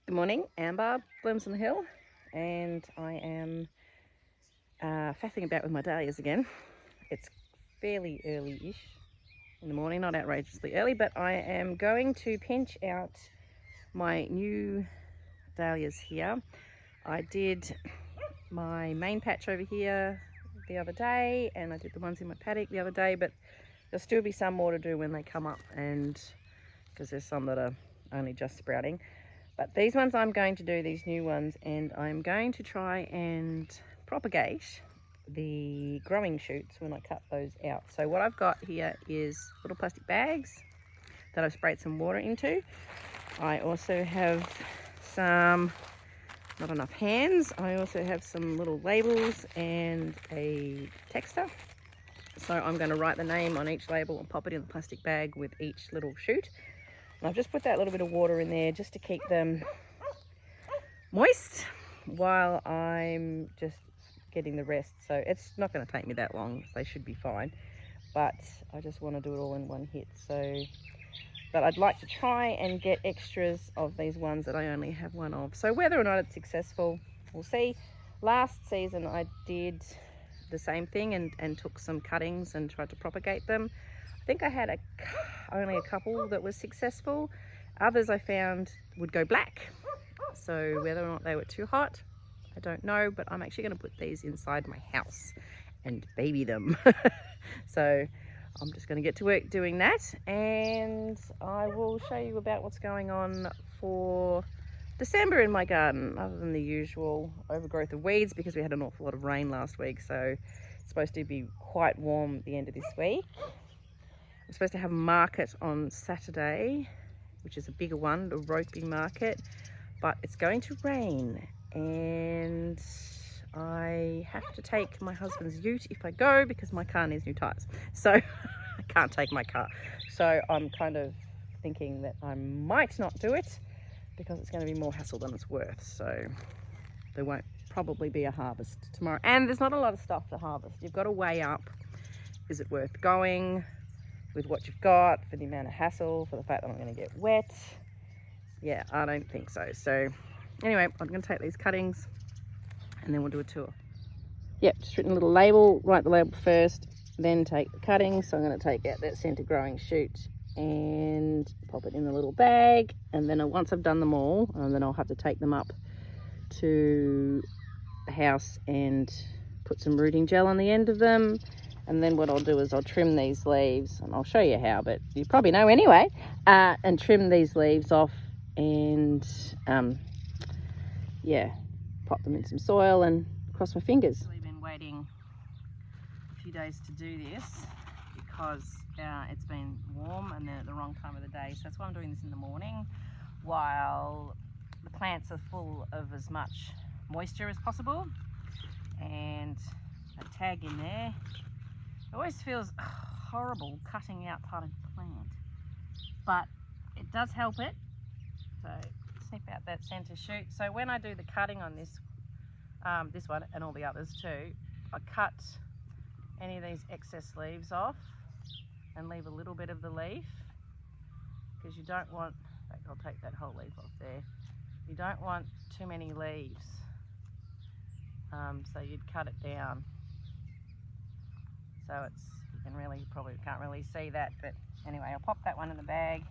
Good morning, Amber, Blooms on the Hill, and I am faffing about with my dahlias again. It's fairly early-ish in the morning, not outrageously early, but I am going to pinch out my new dahlias here. I did my main patch over here the other day, and I did the ones in my paddock the other day, but there'll still be some more to do when they come up, and because there's some that are only just sprouting. But these ones I'm going to do, these new ones, and I'm going to try and propagate the growing shoots when I cut those out. So what I've got here is little plastic bags that I've sprayed some water into. I also have some, not enough hands, I also have some little labels and a texter. So I'm going to write the name on each label and pop it in the plastic bag with each little shoot. And I've just put that little bit of water in there just to keep them moist while I'm just getting the rest. So it's not going to take me that long. They should be fine. But I just want to do it all in one hit. But I'd like to try and get extras of these ones that I only have one of. So whether or not it's successful, we'll see. Last season I did the same thing and took some cuttings and tried to propagate them. I think I had only a couple that was successful. Others I found would go black. So whether or not they were too hot, I don't know, but I'm actually going to put these inside my house and baby them. So I'm just going to get to work doing that, and I will show you about what's going on for December in my garden, other than the usual overgrowth of weeds, because we had an awful lot of rain last week, so it's supposed to be quite warm at the end of this week. I'm supposed to have a market on Saturday, which is a bigger one, the roping market, but it's going to rain, and I have to take my husband's ute if I go, because my car needs new tyres. So I can't take my car. So I'm kind of thinking that I might not do it because it's going to be more hassle than it's worth. So there won't probably be a harvest tomorrow. And there's not a lot of stuff to harvest. You've got to weigh up, is it worth going with what you've got, for the amount of hassle, for the fact that I'm going to get wet. Yeah, I don't think so. So anyway, I'm going to take these cuttings and then we'll do a tour. Yep, just written a little label, write the label first, then take the cuttings. So I'm going to take out that centre growing shoot and pop it in the little bag. And then once I've done them all, then I'll have to take them up to the house and put some rooting gel on the end of them. And then what I'll do is I'll trim these leaves, and I'll show you how, but you probably know anyway, and trim these leaves off and yeah, pop them in some soil and cross my fingers. I've been waiting a few days to do this because it's been warm and they're at the wrong time of the day. So that's why I'm doing this in the morning while the plants are full of as much moisture as possible. And I tag in there. It always feels horrible cutting out part of the plant, but it does help it. So snip out that centre shoot. So when I do the cutting on this one and all the others too, I cut any of these excess leaves off and leave a little bit of the leaf, because you don't want, in fact, I'll take that whole leaf off there. You don't want too many leaves, so you'd cut it down. So it's, you can really, probably can't really see that, but anyway, I'll pop that one in the bag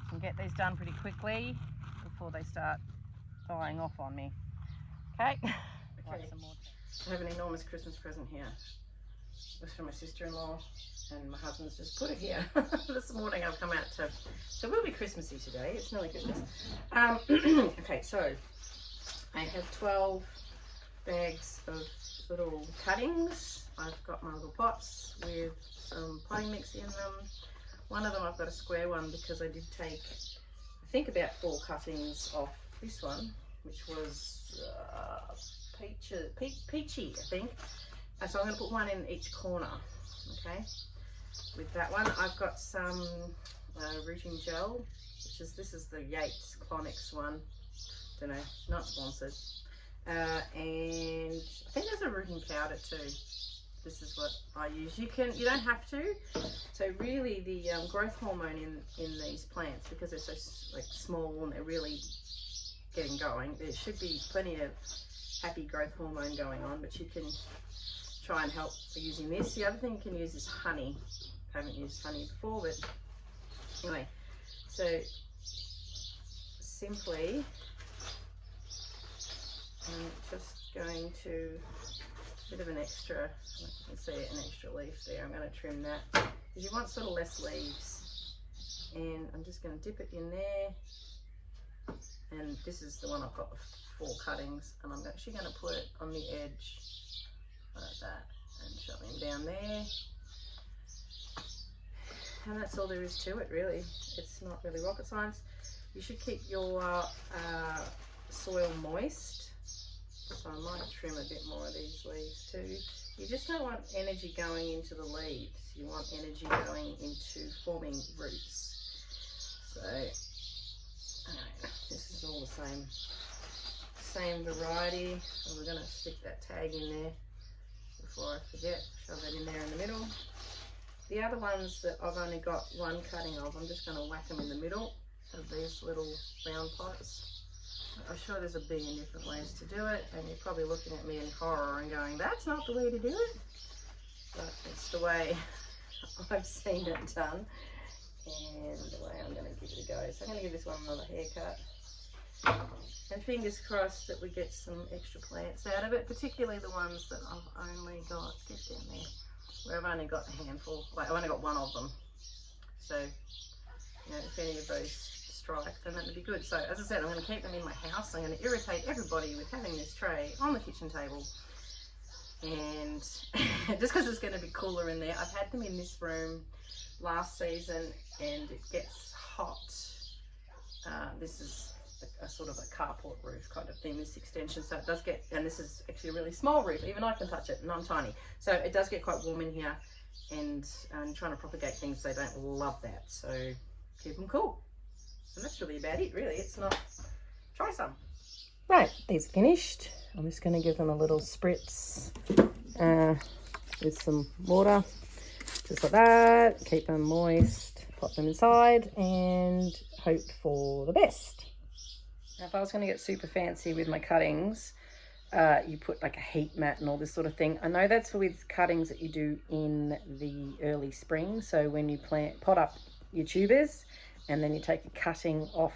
and get these done pretty quickly before they start dying off on me. Okay. Okay. I have an enormous Christmas present here. It was from my sister-in-law, and my husband's just put it here. This morning I've come out to, so we'll be Christmassy today. It's nearly Christmas. Okay, so I have 12 bags of little cuttings. I've got my little pots with some potting mix in them. One of them I've got a square one because I did take, I think, about 4 cuttings off this one, which was peachy, I think. So I'm going to put one in each corner, okay? With that one, I've got some rooting gel, this is the Yates Clonix one. Don't know, not sponsored. And I think there's a rooting powder too. This is what I use. You don't have to. So really, the growth hormone in these plants, because they're so like small and they're really getting going. There should be plenty of happy growth hormone going on, but you can try and help by using this. The other thing you can use is honey. I haven't used honey before, but anyway, so simply I'm just going to, bit of an extra, you can see an extra leaf there. I'm going to trim that because you want sort of less leaves, and I'm just going to dip it in there. And this is the one I've got the 4 cuttings, and I'm actually going to put it on the edge like that and shove him down there. And that's all there is to it, really. It's not really rocket science. You should keep your soil moist. So I might trim a bit more of these leaves too. You just don't want energy going into the leaves. You want energy going into forming roots. So anyway, this is all the same variety. So we're going to stick that tag in there before I forget. Shove that in there in the middle. The other ones that I've only got 1 cutting of, I'm just going to whack them in the middle of these little round pots. I'm sure there's a billion different ways to do it, and you're probably looking at me in horror and going, that's not the way to do it. But it's the way I've seen it done, and the way I'm going to give it a go. So I'm going to give this one another haircut. And fingers crossed that we get some extra plants out of it, particularly the ones that I've only got, get down there, where I've only got a handful, like I've only got 1 of them. So, you know, if any of those strike, then that would be good. So as I said, I'm going to keep them in my house. I'm going to irritate everybody with having this tray on the kitchen table, and just because it's going to be cooler in there. I've had them in this room last season and it gets hot. This is a sort of a carport roof kind of thing, this extension, so it does get, and this is actually a really small roof, even I can touch it and I'm tiny, so it does get quite warm in here, and I'm trying to propagate things, they don't love that, so keep them cool. And that's really about it, really. It's not, try some. Right, these are finished. I'm just going to give them a little spritz with some water, just like that. Keep them moist, pop them inside, and hope for the best. Now, if I was going to get super fancy with my cuttings, you put like a heat mat and all this sort of thing. I know that's with cuttings that you do in the early spring. So when you pot up your tubers, and then you take a cutting off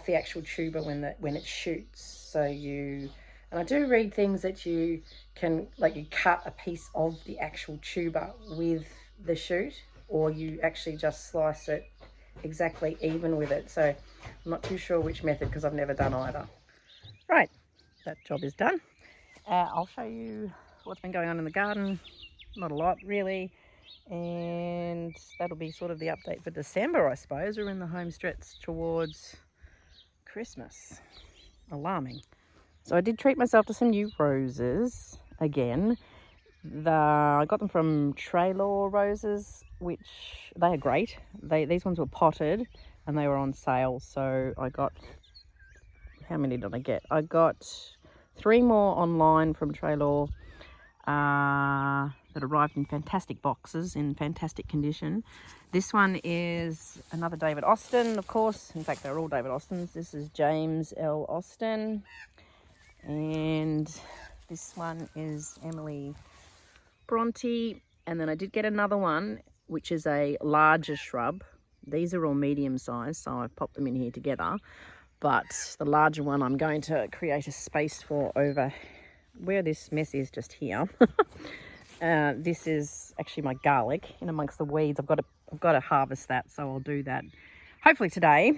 the actual tuber when it shoots. So and I do read things that you can, like, you cut a piece of the actual tuber with the shoot, or you actually just slice it exactly even with it. So I'm not too sure which method, because I've never done either. Right, that job is done. I'll show you what's been going on in the garden. Not a lot really. And that'll be sort of the update for December, I suppose. We're in the home stretch towards Christmas. Alarming. So I did treat myself to some new roses again. I got them from Traylor Roses, which they are great. These ones were potted and they were on sale. So I got, how many did I get? I got 3 more online from Traylor that arrived in fantastic boxes, in fantastic condition. This one is another David Austin, of course. In fact, they're all David Austins. This is James L. Austin. And this one is Emily Bronte. And then I did get another one, which is a larger shrub. These are all medium size, so I've popped them in here together. But the larger one I'm going to create a space for over where this mess is, just here. This is actually my garlic in amongst the weeds. I've got to harvest that, so I'll do that hopefully today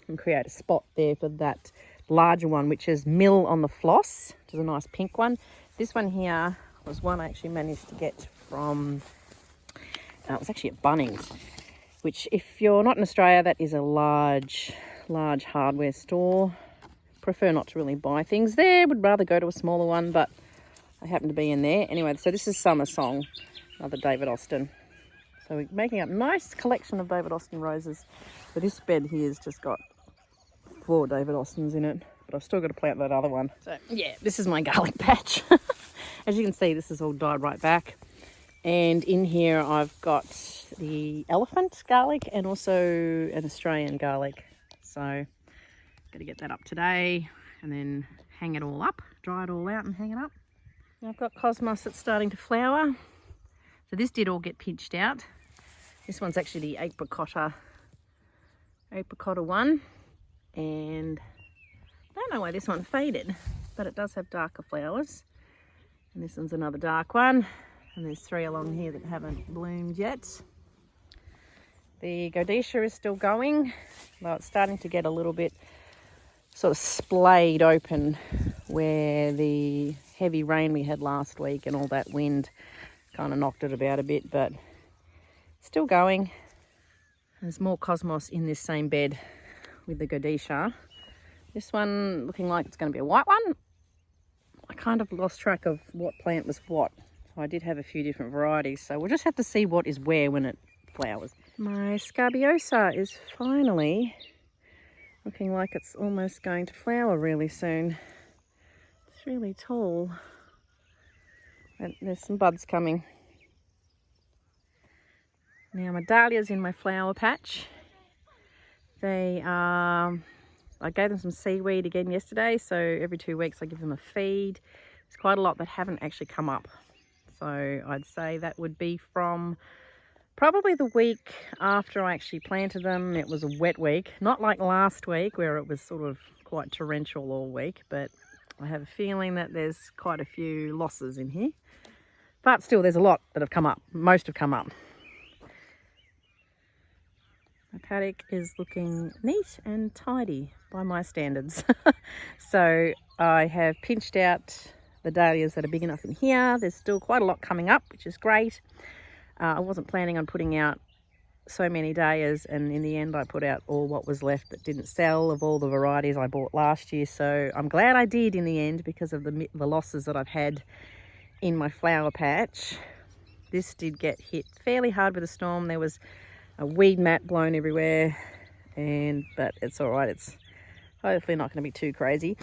and create a spot there for that larger one, which is Mill on the Floss, which is a nice pink one. This one here was one I actually managed to get from, it was actually at Bunnings, which, if you're not in Australia, that is a large hardware store. Prefer not to really buy things there, would rather go to a smaller one, but I happen to be in there. Anyway, so this is Summer Song, another David Austin. So we're making a nice collection of David Austin roses. So this bed here has just got 4 David Austins in it, but I've still got to plant that other one. So yeah, this is my garlic patch. As you can see, this is all dyed right back. And in here I've got the elephant garlic and also an Australian garlic. So Got to get that up today and then hang it all up, dry it all out and hang it up. Now I've got cosmos that's starting to flower. So this did all get pinched out. This one's actually the apricota one, and I don't know why this one faded, but it does have darker flowers. And this one's another dark one, and there's 3 along here that haven't bloomed yet. The Godesha is still going, though it's starting to get a little bit sort of splayed open where the heavy rain we had last week and all that wind kind of knocked it about a bit, but still going. There's more cosmos in this same bed with the Godesha. This one looking like it's going to be a white one. I kind of lost track of what plant was what. So I did have a few different varieties, so we'll just have to see what is where when it flowers. My scabiosa is finally looking like it's almost going to flower really soon. It's really tall. And there's some buds coming. Now my dahlias in my flower patch. They are, I gave them some seaweed again yesterday, so every 2 weeks I give them a feed. There's quite a lot that haven't actually come up. So I'd say that would be from probably the week after I actually planted them. It was a wet week, not like last week where it was sort of quite torrential all week, but I have a feeling that there's quite a few losses in here. But still, there's a lot that have come up. Most have come up. My paddock is looking neat and tidy by my standards. So I have pinched out the dahlias that are big enough in here. There's still quite a lot coming up, which is great. I wasn't planning on putting out so many dahlias, and in the end I put out all what was left that didn't sell of all the varieties I bought last year. So I'm glad I did in the end because of the losses that I've had in my flower patch. This did get hit fairly hard with a storm. There was a weed mat blown everywhere, but it's all right. It's hopefully not going to be too crazy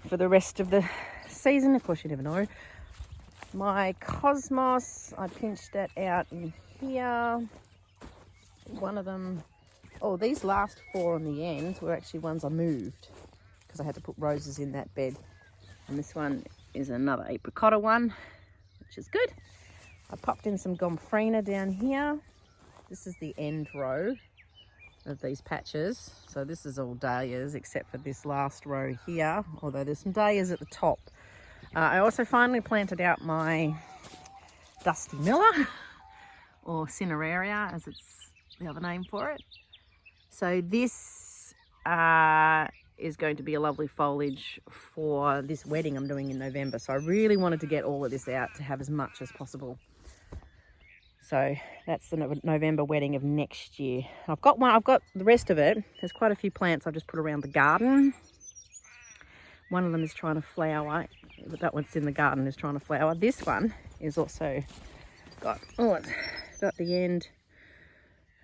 for the rest of the season. Of course, you never know. My cosmos, I pinched that out in here. One of them, oh, these last 4 on the end were actually ones I moved because I had to put roses in that bed. And this one is another apricota one, which is good. I popped in some gomphrena down here. This is the end row of these patches. So this is all dahlias except for this last row here, although there's some dahlias at the top. I also finally planted out my Dusty Miller, or Cineraria as it's the other name for it. So this is going to be a lovely foliage for this wedding I'm doing in November. So I really wanted to get all of this out to have as much as possible. So that's the November wedding of next year. I've got the rest of it. There's quite a few plants I've just put around the garden. One of them is trying to flower, but that one's in the garden is trying to flower. This one is also got the end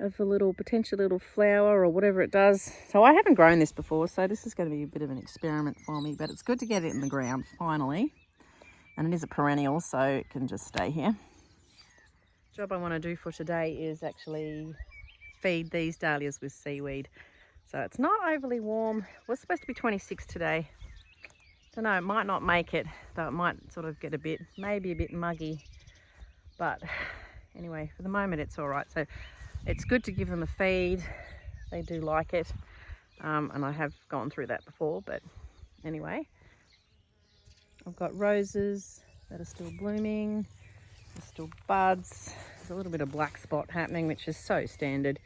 of a little potential little flower or whatever it does. So I haven't grown this before, so this is going to be a bit of an experiment for me, but it's good to get it in the ground finally. And it is a perennial, so it can just stay here. The job I want to do for today is actually feed these dahlias with seaweed. So it's not overly warm. It was supposed to be 26 today. Don't know, it might not make it, though it might sort of get maybe a bit muggy. But anyway, for the moment it's all right. So it's good to give them a feed. They do like it. And I have gone through that before, but anyway. I've got roses that are still blooming. There's still buds. There's a little bit of black spot happening, which is so standard.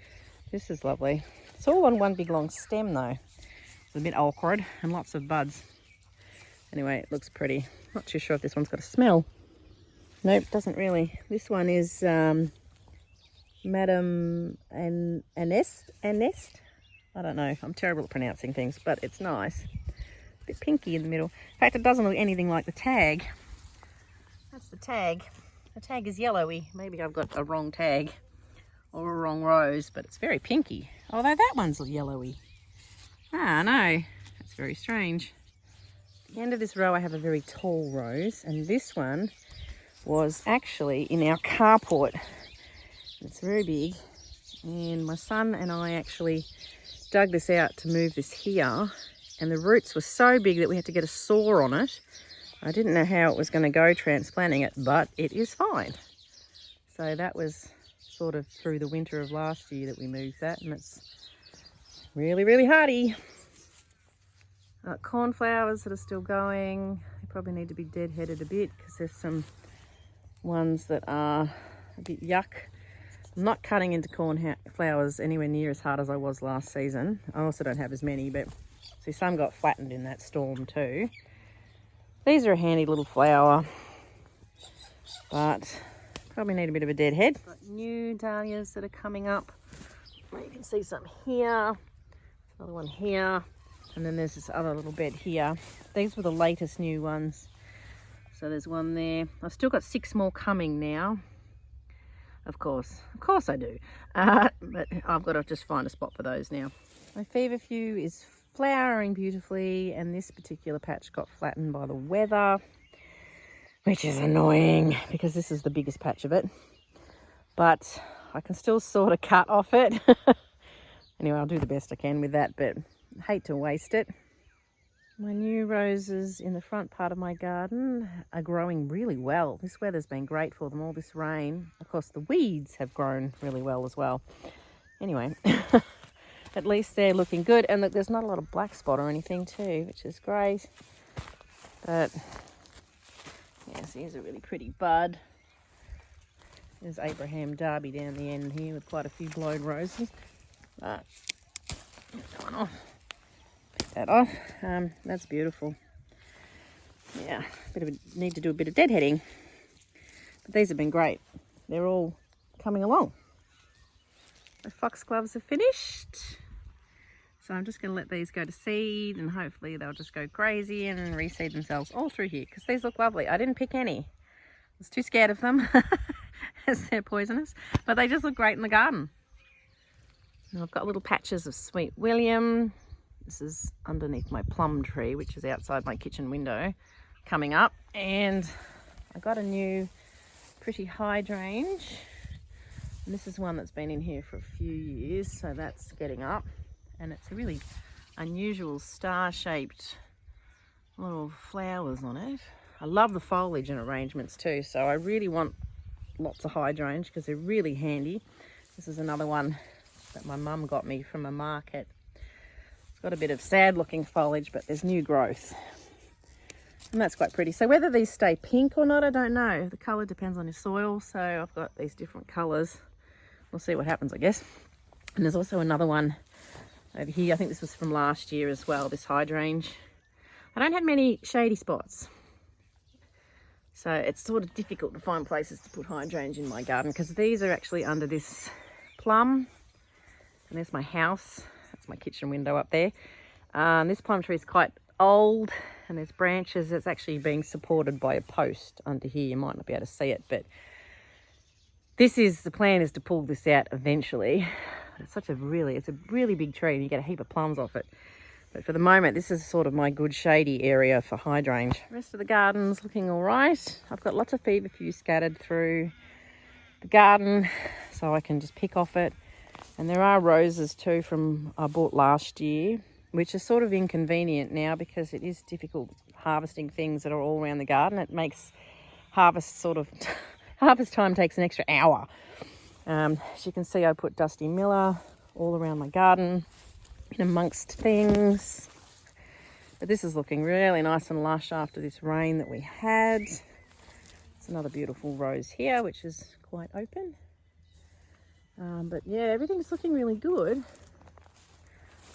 This is lovely. It's all on one big long stem though. It's a bit awkward and lots of buds. Anyway, it looks pretty. Not too sure if this one's got a smell. Nope, doesn't really. This one is Madame Anest. I don't know. I'm terrible at pronouncing things, but it's nice. A bit pinky in the middle. In fact, it doesn't look anything like the tag. That's the tag. The tag is yellowy. Maybe I've got a wrong tag or a wrong rose, but it's very pinky. Although that one's yellowy. Ah, no. That's very strange. At the end of this row I have a very tall rose, and this one was actually in our carport. It's very big, and my son and I actually dug this out to move this here, and the roots were so big that we had to get a saw on it. I didn't know how it was going to go transplanting it, but it is fine. So that was sort of through the winter of last year that we moved that, and it's really, really hardy. Cornflowers that are still going. They probably need to be deadheaded a bit because there's some ones that are a bit yuck. I'm not cutting into cornflowers anywhere near as hard as I was last season. I also don't have as many, but see, some got flattened in that storm too. These are a handy little flower, but probably need a bit of a deadhead. Got new dahlias that are coming up. You can see some here, another one here, and then there's this other little bed here. These were the latest new ones. So there's one there. I've still got 6 more coming now. Of course I do. But I've got to just find a spot for those now. My feverfew is flowering beautifully, and this particular patch got flattened by the weather, which is annoying because this is the biggest patch of it. But I can still sort of cut off it. Anyway, I'll do the best I can with that, but I hate to waste it. My new roses in the front part of my garden are growing really well. This weather's been great for them, all this rain. Of course, the weeds have grown really well as well. Anyway, at least they're looking good. And look, there's not a lot of black spot or anything too, which is great. But, yes, here's a really pretty bud. There's Abraham Derby down the end here with quite a few blown roses. But, going off. That off. That's beautiful. Yeah, need to do a bit of deadheading, but these have been great. They're all coming along. The foxgloves are finished, so I'm just going to let these go to seed, and hopefully they'll just go crazy and reseed themselves all through here, because these look lovely. I didn't pick any. I was too scared of them as they're poisonous, but they just look great in the garden. And I've got little patches of Sweet William. This is underneath my plum tree, which is outside my kitchen window, coming up. And I got a new pretty hydrangea. And this is one that's been in here for a few years, so that's getting up. And it's a really unusual star-shaped little flowers on it. I love the foliage and arrangements too, so I really want lots of hydrangea because they're really handy. This is another one that my mum got me from a market. Got a bit of sad looking foliage, but there's new growth, and that's quite pretty. So whether these stay pink or not, I don't know. The colour depends on your soil, so I've got these different colours. We'll see what happens, I guess. And there's also another one over here. I think this was from last year as well, this hydrangea. I don't have many shady spots, so it's sort of difficult to find places to put hydrangea in my garden, because these are actually under this plum, and there's my house. That's my kitchen window up there. This plum tree is quite old, and there's branches. It's actually being supported by a post under here. You might not be able to see it, but the plan is to pull this out eventually. It's a really big tree, and you get a heap of plums off it. But for the moment, this is sort of my good shady area for hydrangea. The rest of the garden's looking all right. I've got lots of feverfew scattered through the garden, so I can just pick off it. And there are roses too I bought last year, which is sort of inconvenient now because it is difficult harvesting things that are all around the garden. It makes harvest time takes an extra hour. As you can see, I put Dusty Miller all around my garden in amongst things. But this is looking really nice and lush after this rain that we had. It's another beautiful rose here, which is quite open. But yeah, everything's looking really good.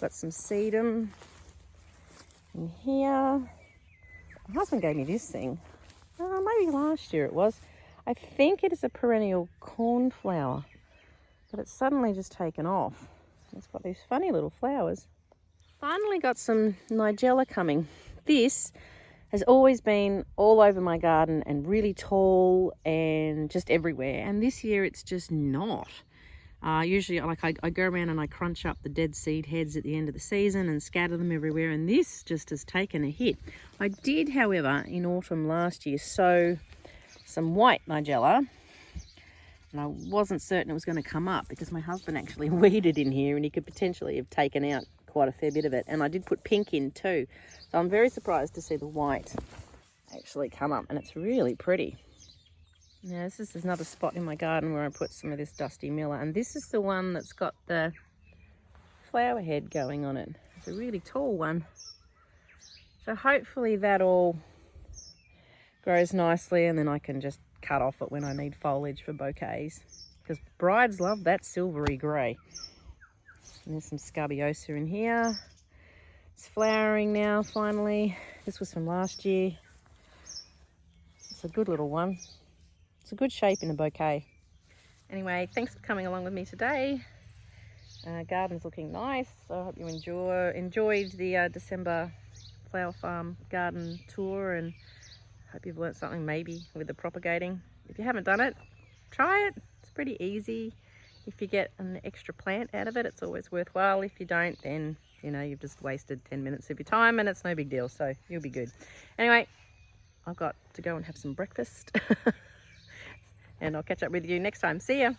Got some sedum in here. My husband gave me this thing. Maybe last year it was. I think it is a perennial cornflower, but it's suddenly just taken off. It's got these funny little flowers. Finally got some nigella coming. This has always been all over my garden and really tall and just everywhere. And this year it's just not. Usually I go around and I crunch up the dead seed heads at the end of the season and scatter them everywhere, and this just has taken a hit. I did, however, in autumn last year sow some white nigella, and I wasn't certain it was going to come up because my husband actually weeded in here and he could potentially have taken out quite a fair bit of it. And I did put pink in too. So I'm very surprised to see the white actually come up, and it's really pretty. Now this is another spot in my garden where I put some of this dusty miller, and this is the one that's got the flower head going on it. It's a really tall one. So hopefully that all grows nicely, and then I can just cut off it when I need foliage for bouquets, because brides love that silvery grey. And there's some scabiosa in here. It's flowering now finally. This was from last year. It's a good little one. It's a good shape in a bouquet. Anyway, thanks for coming along with me today. Garden's looking nice. So I hope you enjoyed the December flower farm garden tour, and hope you've learnt something maybe with the propagating. If you haven't done it, try it. It's pretty easy. If you get an extra plant out of it, it's always worthwhile. If you don't, then you know you've just wasted 10 minutes of your time, and it's no big deal, so you'll be good. Anyway, I've got to go and have some breakfast and I'll catch up with you next time. See ya.